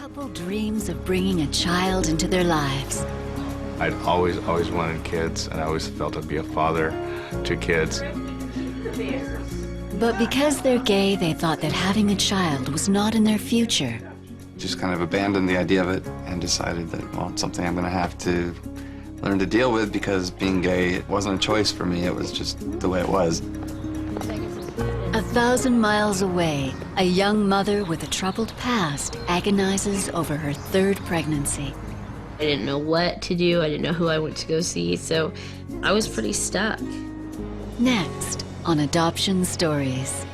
couple dreams of bringing a child into their lives. I'd always wanted kids, and I always felt I'd be a father to kids. But because they're gay, they thought that having a child was not in their future. Just kind of abandoned the idea of it and decided that, well, it's something I'm going to have to learn to deal with, because being gay, it wasn't a choice for me, it was just the way it was. 1,000 miles away, a young mother with a troubled past agonizes over her third pregnancy. I didn't know what to do. I didn't know who I went to go see, so I was pretty stuck. Next on Adoption Stories.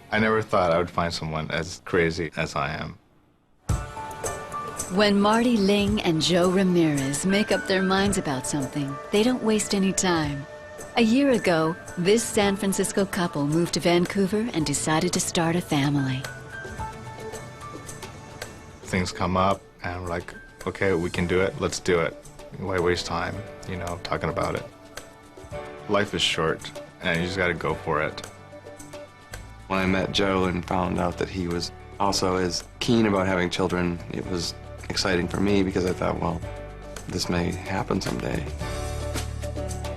I never thought I would find someone as crazy as I am. When Marty Ling and Joe Ramirez make up their minds about something, they don't waste any time. A year ago, this San Francisco couple moved to Vancouver and decided to start a family. Things come up, and I'm like, okay, we can do it, let's do it. Why waste time, talking about it? Life is short, and you just gotta go for it. When I met Joe and found out that he was also as keen about having children, it was exciting for me, because I thought, well, this may happen someday.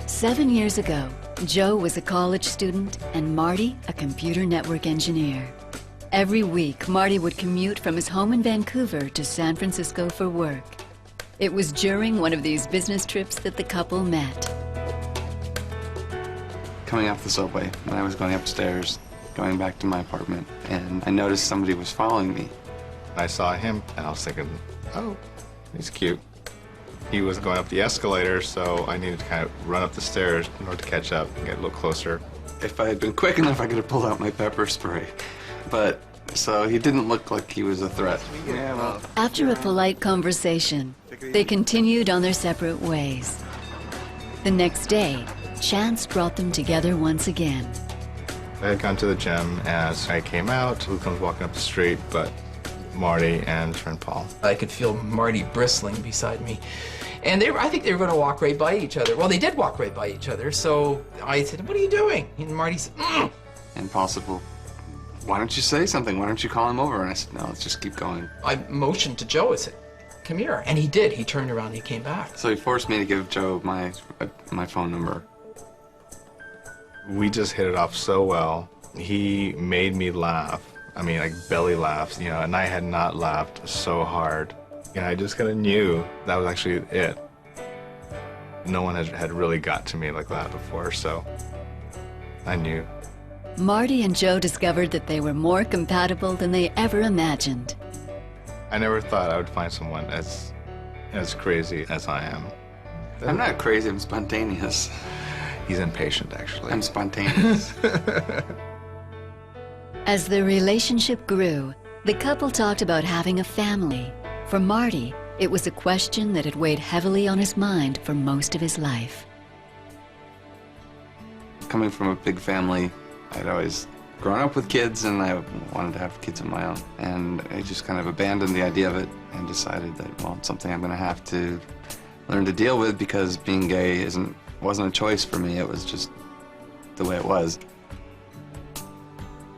7 years ago, Joe was a college student and Marty a computer network engineer. Every week, Marty would commute from his home in Vancouver to San Francisco for work. It was during one of these business trips that the couple met. Coming off the subway, when I was going upstairs, going back to my apartment, and I noticed somebody was following me. I saw him, and I was thinking, oh, he's cute. He was going up the escalator, so I needed to kind of run up the stairs in order to catch up and get a little closer. If I had been quick enough, I could have pulled out my pepper spray. But, so he didn't look like he was a threat. Yeah, well. After a polite conversation, they continued on their separate ways. The next day, chance brought them together once again. I had gone to the gym, and as I came out, Luke was walking up the street, but Marty and his friend Paul. I could feel Marty bristling beside me. And I think they were going to walk right by each other. Well, they did walk right by each other, so I said, what are you doing? And Marty said, mm. And Paul said, well, why don't you say something? Why don't you call him over? And I said, no, let's just keep going. I motioned to Joe. I said, come here. And he did. He turned around and he came back. So he forced me to give Joe my phone number. We just hit it off so well. He made me laugh. I mean, like belly laughs, and I had not laughed so hard. I just kind of knew that was actually it. No one had really got to me like that before, so I knew. Marty and Joe discovered that they were more compatible than they ever imagined. I never thought I would find someone as crazy as I am. I'm not crazy, I'm spontaneous. He's impatient, actually. I'm spontaneous. As their relationship grew, the couple talked about having a family. For Marty, it was a question that had weighed heavily on his mind for most of his life. Coming from a big family, I'd always grown up with kids, and I wanted to have kids of my own. And I just kind of abandoned the idea of it and decided that, well, it's something I'm going to have to learn to deal with, because being gay wasn't a choice for me, it was just the way it was.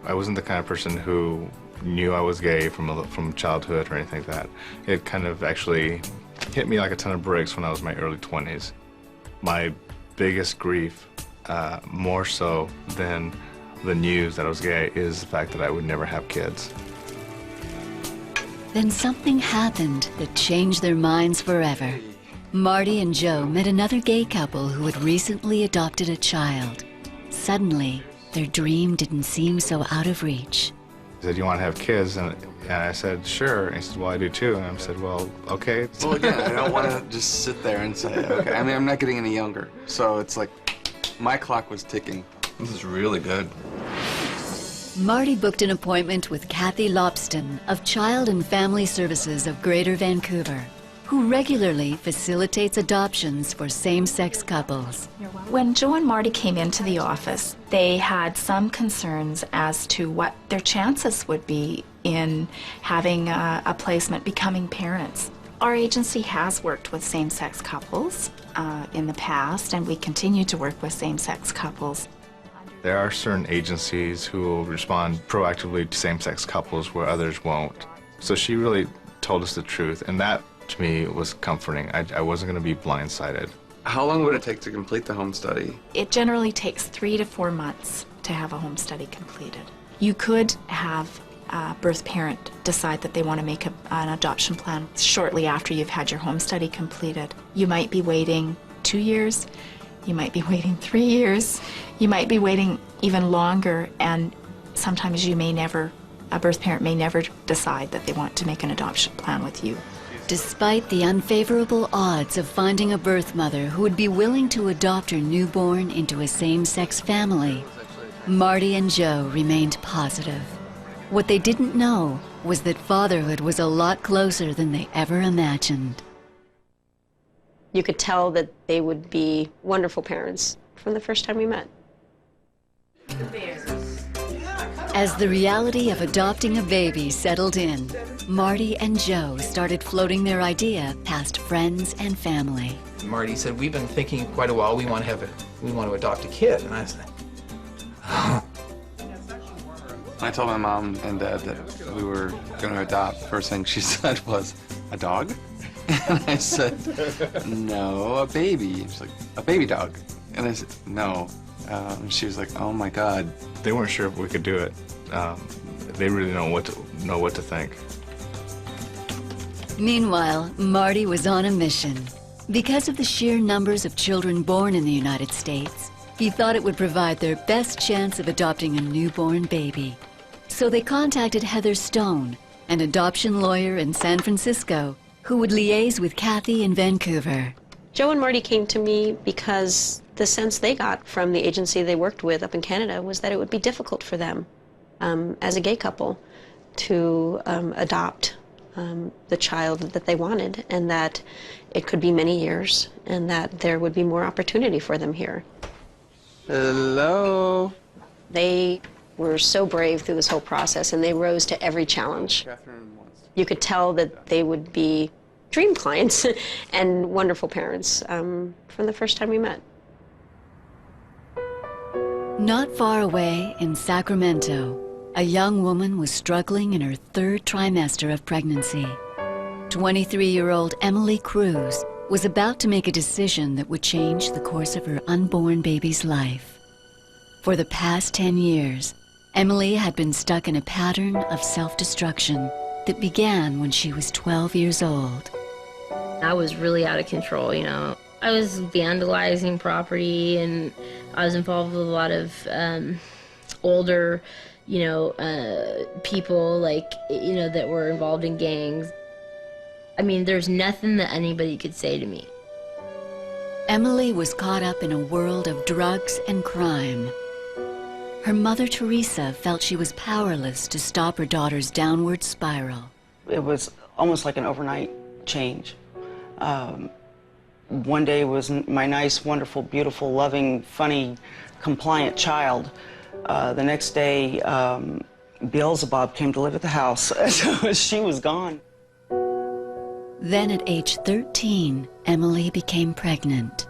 I wasn't the kind of person who knew I was gay from childhood or anything like that. It kind of actually hit me like a ton of bricks when I was in my early 20s. My biggest grief, more so than the news that I was gay, is the fact that I would never have kids. Then something happened that changed their minds forever. Marty and Joe met another gay couple who had recently adopted a child. Suddenly, their dream didn't seem so out of reach. He said, you want to have kids? And I said, sure. And he said, well, I do too. And I said, well, okay. Well, again, I don't want to just sit there and say, okay. I mean, I'm not getting any younger. So it's like, my clock was ticking. This is really good. Marty booked an appointment with Kathy Lobston of Child and Family Services of Greater Vancouver, who regularly facilitates adoptions for same-sex couples. When Joe and Marty came into the office, they had some concerns as to what their chances would be in having a placement, becoming parents. Our agency has worked with same-sex couples in the past, and we continue to work with same-sex couples. There are certain agencies who will respond proactively to same-sex couples where others won't. So she really told us the truth, and that, to me, was comforting. I wasn't going to be blindsided. How long would it take to complete the home study? It generally takes 3 to 4 months to have a home study completed. You could have a birth parent decide that they want to make an adoption plan shortly after you've had your home study completed. You might be waiting 2 years, you might be waiting 3 years, you might be waiting even longer, and sometimes a birth parent may never decide that they want to make an adoption plan with you. Despite the unfavorable odds of finding a birth mother who would be willing to adopt her newborn into a same-sex family, Marty and Joe remained positive. What they didn't know was that fatherhood was a lot closer than they ever imagined. You could tell that they would be wonderful parents from the first time we met. As the reality of adopting a baby settled in, Marty and Joe started floating their idea past friends and family. Marty said, we've been thinking quite a while, we want to adopt a kid. And I said, I told my mom and dad that we were going to adopt. The first thing she said was, a dog? And I said, no, a baby. She's like, a baby dog. And I said, no. And she was like, oh my God. They weren't sure if we could do it. They really don't know what to think. Meanwhile, Marty was on a mission. Because of the sheer numbers of children born in the United States, he thought it would provide their best chance of adopting a newborn baby. So they contacted Heather Stone, an adoption lawyer in San Francisco, who would liaise with Kathy in Vancouver. Joe and Marty came to me because the sense they got from the agency they worked with up in Canada was that it would be difficult for them as a gay couple to adopt the child that they wanted, and that it could be many years, and that there would be more opportunity for them here. Hello? They were so brave through this whole process, and they rose to every challenge. You could tell that they would be dream clients and wonderful parents from the first time we met. Not far away in Sacramento, a young woman was struggling in her 3rd trimester of pregnancy. 23-year-old Emily Cruz was about to make a decision that would change the course of her unborn baby's life. For the past 10 years, Emily had been stuck in a pattern of self-destruction that began when she was 12 years old. I was really out of control, you know. I was vandalizing property, and I was involved with a lot of older, people, that were involved in gangs. I mean, there's nothing that anybody could say to me. Emily was caught up in a world of drugs and crime. Her mother, Teresa, felt she was powerless to stop her daughter's downward spiral. It was almost like an overnight change. One day was my nice, wonderful, beautiful, loving, funny, compliant child. The next day, Beelzebub came to live at the house. So she was gone. Then at age 13, Emily became pregnant.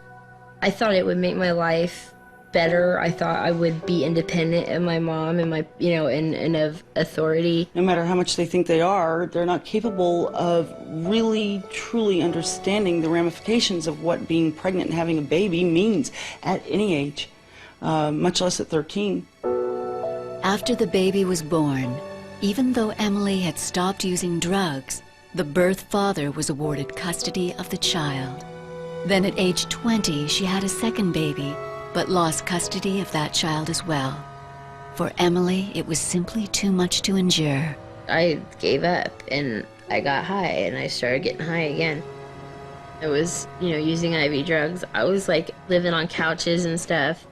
I thought it would make my life better. I thought I would be independent of my mom and my, and of authority. No matter how much they think they are, they're not capable of really, truly understanding the ramifications of what being pregnant and having a baby means at any age, much less at 13. After the baby was born, even though Emily had stopped using drugs, the birth father was awarded custody of the child. Then at age 20, she had a second baby, but lost custody of that child as well. For Emily, it was simply too much to endure. I gave up, and I got high, and I started getting high again. I was, using IV drugs. I was living on couches and stuff.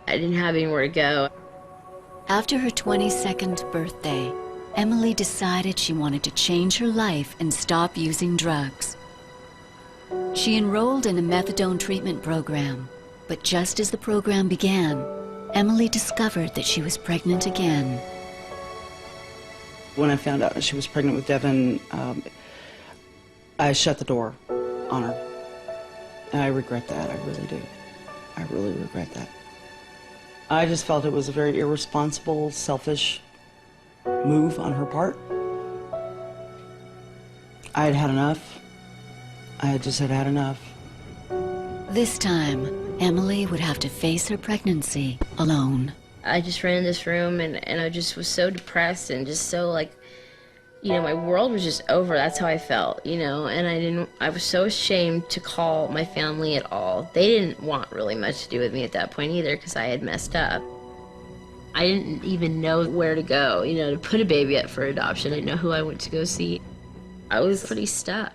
I didn't have anywhere to go. After her 22nd birthday, Emily decided she wanted to change her life and stop using drugs. She enrolled in a methadone treatment program, but just as the program began, Emily discovered that she was pregnant again. When I found out that she was pregnant with Devon, I shut the door on her. And I regret that, I really do. I really regret that. I just felt it was a very irresponsible, selfish move on her part. I had had enough. I had just had enough. This time, Emily would have to face her pregnancy alone. I just ran in this room and I just was so depressed and just so like, you know, my world was just over. That's how I felt, you know, and I was so ashamed to call my family at all. They didn't want really much to do with me at that point either because I had messed up. I didn't even know where to go, you know, to put a baby up for adoption. I didn't know who I went to go see. I was pretty stuck.